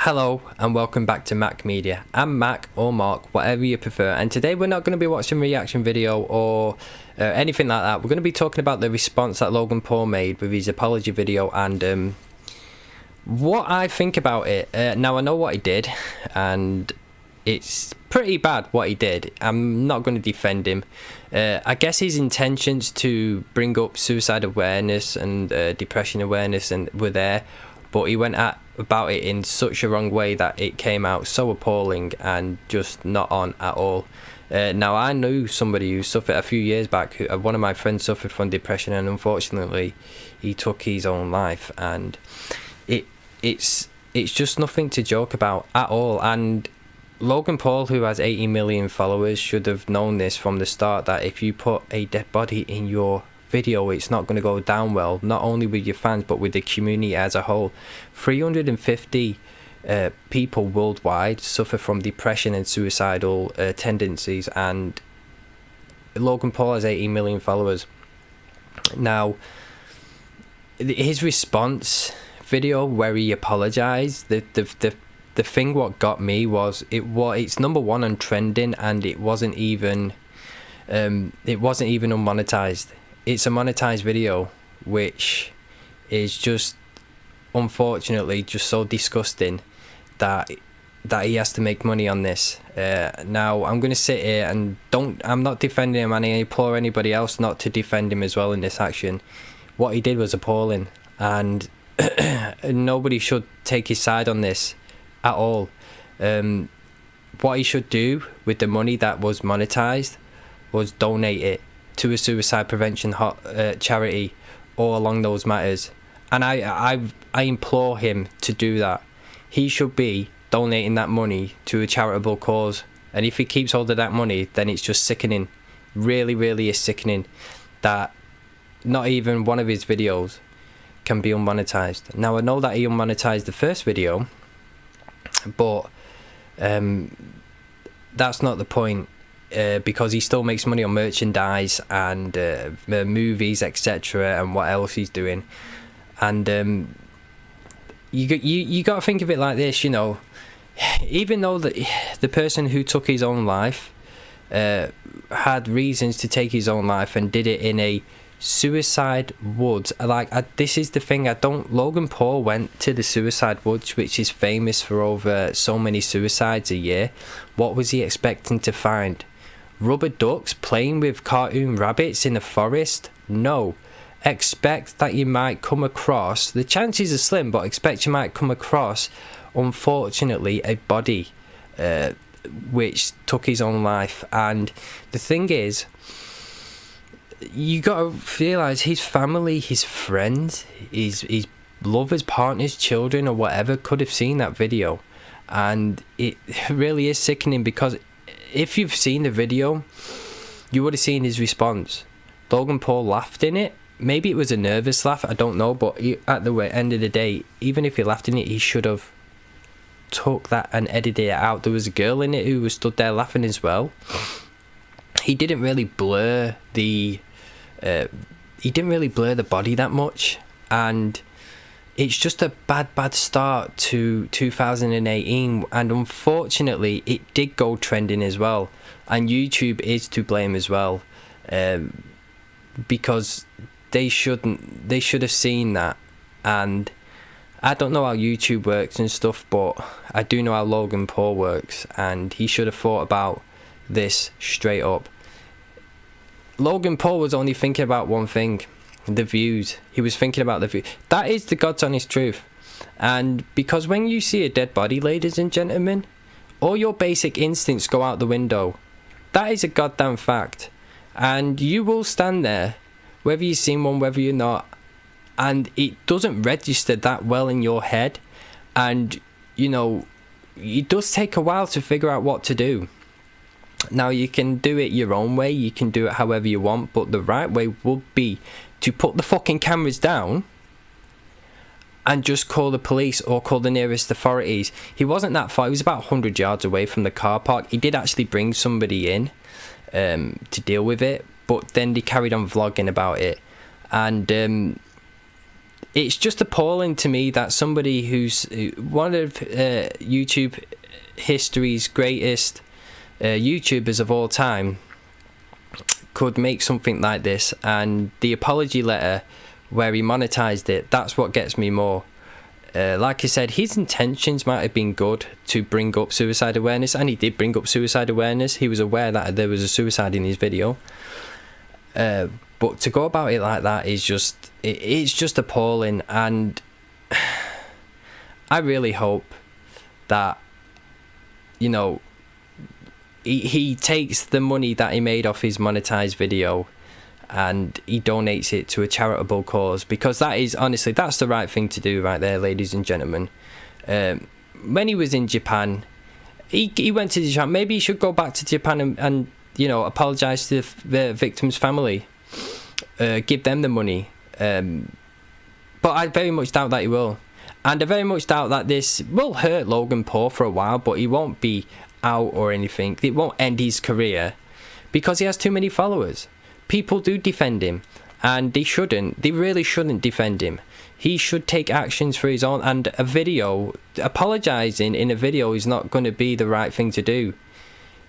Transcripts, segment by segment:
Hello and welcome back to Mac Media. I'm Mac or Mark, whatever you prefer, and today we're not going to be watching a reaction video or anything like that. We're going to be talking about the response that Logan Paul made with his apology video and what I think about it. Now I know what he did and it's pretty bad what he did. I'm not going to defend him. I guess his intentions to bring up suicide awareness and depression awareness and were there, but he went about it in such a wrong way that it came out so appalling and just not on at all. Now I knew somebody who suffered a few years back, one of my friends suffered from depression, and unfortunately he took his own life, and it's just nothing to joke about at all. And Logan Paul, who has 80 million followers, should have known this from the start, that if you put a dead body in your video, it's not going to go down well, not only with your fans but with the community as a whole. 350 people worldwide suffer from depression and suicidal tendencies, and Logan Paul has 80 million followers. Now his response video where he apologized, the thing what got me was it's number one on trending, and it wasn't even unmonetized. It's a monetized video, which is just unfortunately just so disgusting that he has to make money on this. Now I'm going to sit here and I'm not defending him, and I implore anybody else not to defend him as well in this action. What he did was appalling, and nobody should take his side on this at all. What he should do with the money that was monetized was donate it to a suicide prevention charity or along those matters, and I implore him to do that. He should be donating that money to a charitable cause, and if he keeps hold of that money, then it's just sickening. Really is sickening that not even one of his videos can be unmonetized. Now I know that he unmonetized the first video, but that's not the point. Because he still makes money on merchandise and movies, etc., and what else he's doing. And you got to think of it like this, you know. Even though the person who took his own life had reasons to take his own life and did it in a suicide woods, this is the thing. Logan Paul went to the suicide woods, which is famous for over so many suicides a year. What was he expecting to find? Rubber ducks playing with cartoon rabbits in a forest? No. Expect that you might come across, the chances are slim, but expect you might come across, unfortunately, a body which took his own life. And the thing is, you got to realise his family, his friends, his lovers, partners, children or whatever could have seen that video, and it really is sickening, because if you've seen the video, you would have seen his response. Logan Paul laughed in it. Maybe it was a nervous laugh, I don't know, but at the end of the day, even if he laughed in it, he should have took that and edited it out. There was a girl in it who was stood there laughing as well. He didn't really blur the body that much, and it's just a bad start to 2018, and unfortunately it did go trending as well, and YouTube is to blame as well, because they should have seen that. And I don't know how YouTube works and stuff, but I do know how Logan Paul works, and he should have thought about this straight up. Logan Paul was only thinking about one thing: the views. He was thinking about the views. That is the God's honest truth. And because when you see a dead body, ladies and gentlemen, all your basic instincts go out the window. That is a goddamn fact. And you will stand there, whether you've seen one, whether you're not, and it doesn't register that well in your head. And, you know, it does take a while to figure out what to do. Now, you can do it your own way, you can do it however you want, but the right way would be to put the fucking cameras down and just call the police or call the nearest authorities. He wasn't that far, he was about 100 yards away from the car park. He did actually bring somebody in to deal with it, but then they carried on vlogging about it. And it's just appalling to me that somebody who's one of YouTube history's greatest YouTubers of all time could make something like this, and the apology letter where he monetized it, that's what gets me more. Like I said, his intentions might have been good to bring up suicide awareness, and he did bring up suicide awareness. He was aware that there was a suicide in his video, but to go about it like that is just, it's just appalling. And I really hope that, you know, he takes the money that he made off his monetized video and he donates it to a charitable cause, because that is, honestly, that's the right thing to do right there, ladies and gentlemen. When he was in Japan, he went to Japan. Maybe he should go back to Japan and you know, apologize to the victim's family, give them the money, but I very much doubt that he will. And I very much doubt that this will hurt Logan Paul for a while, but he won't be out or anything. It won't end his career because he has too many followers. People do defend him, and they shouldn't. They really shouldn't defend him. He should take actions for his own, and a video, apologizing in a video is not going to be the right thing to do.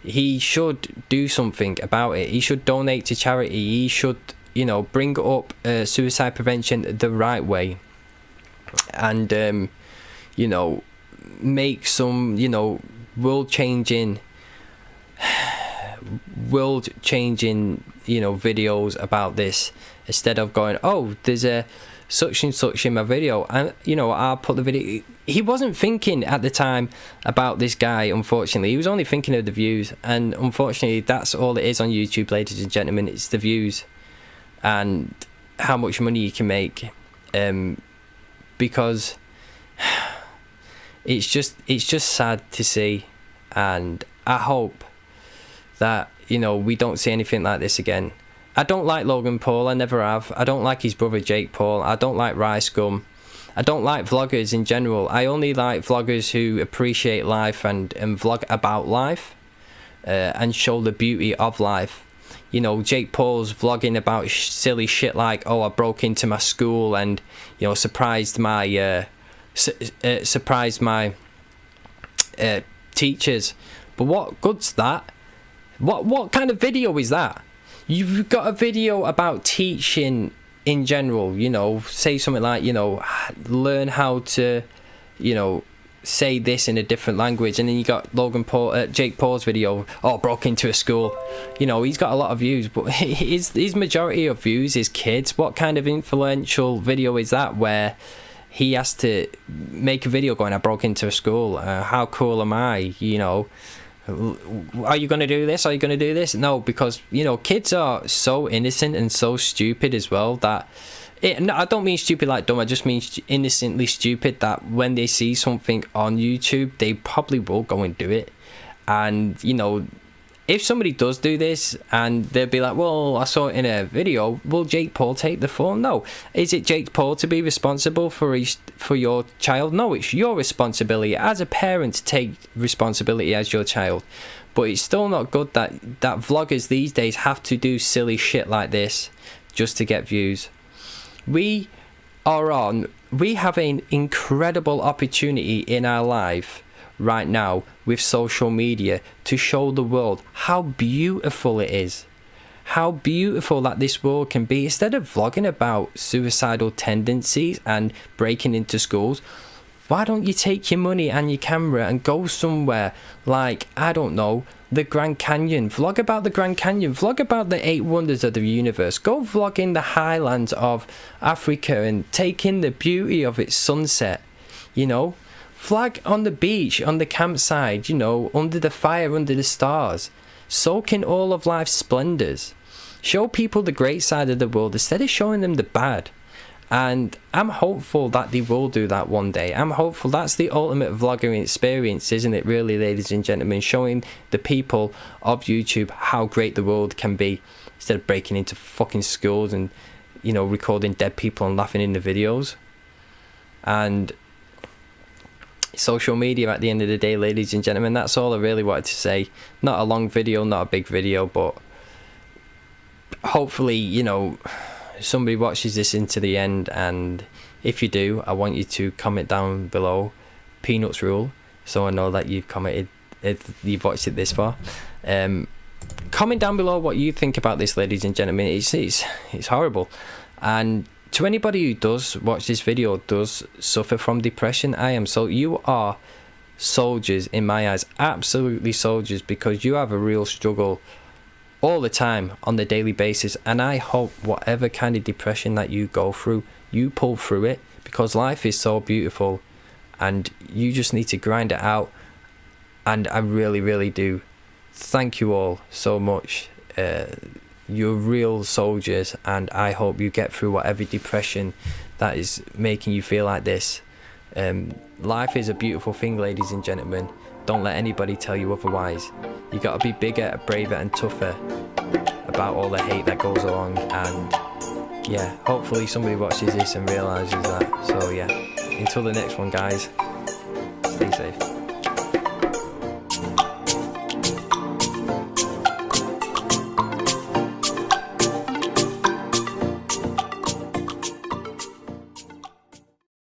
He should do something about it. He should donate to charity. He should, you know, bring up suicide prevention the right way, and you know, make some, you know, world changing, you know, videos about this, instead of going, oh, there's a such and such in my video, and you know, I'll put the video. He wasn't thinking at the time about this guy, unfortunately. He was only thinking of the views, and unfortunately that's all it is on YouTube, ladies and gentlemen. It's the views and how much money you can make, because it's just sad to see. And I hope that, you know, we don't see anything like this again. I don't like Logan Paul, I never have. I don't like his brother Jake Paul. I don't like Rice Gum. I don't like vloggers in general. I only like vloggers who appreciate life and vlog about life, and show the beauty of life. You know, Jake Paul's vlogging about silly shit like, oh, I broke into my school and, you know, surprised my teachers. But what good's that? What kind of video is that? You've got a video about teaching in general, you know, say something like, you know, learn how to, you know, say this in a different language, and then you got Logan Paul, Jake Paul's video, oh, broke into a school. You know, he's got a lot of views, but his majority of views is kids. What kind of influential video is that, where he has to make a video going, I broke into a school, how cool am I, you know, are you going to do this, are you going to do this? No, because, you know, kids are so innocent and so stupid as well, that no, I don't mean stupid like dumb, I just mean innocently stupid, that when they see something on YouTube, they probably will go and do it. And, you know, if somebody does do this and they'll be like, well, I saw it in a video, will Jake Paul take the fall? No. Is it Jake Paul to be responsible for your child? No, it's your responsibility as a parent to take responsibility as your child. But it's still not good that vloggers these days have to do silly shit like this just to get views. We have an incredible opportunity in our life right now with social media to show the world how beautiful it is, how beautiful that this world can be. Instead of vlogging about suicidal tendencies and breaking into schools, why don't you take your money and your camera and go somewhere like, I don't know, the Grand Canyon? Vlog about the Grand Canyon, vlog about the 8 wonders of the universe, go vlog in the highlands of Africa and take in the beauty of its sunset, you know. Flag on the beach, on the campsite, you know, under the fire, under the stars. Soak in all of life's splendors. Show people the great side of the world instead of showing them the bad. And I'm hopeful that they will do that one day. I'm hopeful. That's the ultimate vlogging experience, isn't it, really, ladies and gentlemen? Showing the people of YouTube how great the world can be, instead of breaking into fucking schools and, you know, recording dead people and laughing in the videos. And social media, at the end of the day, ladies and gentlemen, that's all I really wanted to say. Not a long video, not a big video, but hopefully, you know, somebody watches this into the end, and if you do, I want you to comment down below Peanuts rule, so I know that you've commented, if you've watched it this far. Comment down below what you think about this, ladies and gentlemen. It's horrible. And to anybody who does watch this video does suffer from depression, you are soldiers in my eyes, absolutely soldiers, because you have a real struggle all the time on the daily basis. And I hope whatever kind of depression that you go through, you pull through it, because life is so beautiful and you just need to grind it out. And I really, really do thank you all so much. You're real soldiers, and I hope you get through whatever depression that is making you feel like this. Life is a beautiful thing, ladies and gentlemen. Don't let anybody tell you otherwise. You gotta be bigger, braver and tougher about all the hate that goes along. And yeah, hopefully somebody watches this and realizes that. So yeah, until the next one, guys, stay safe.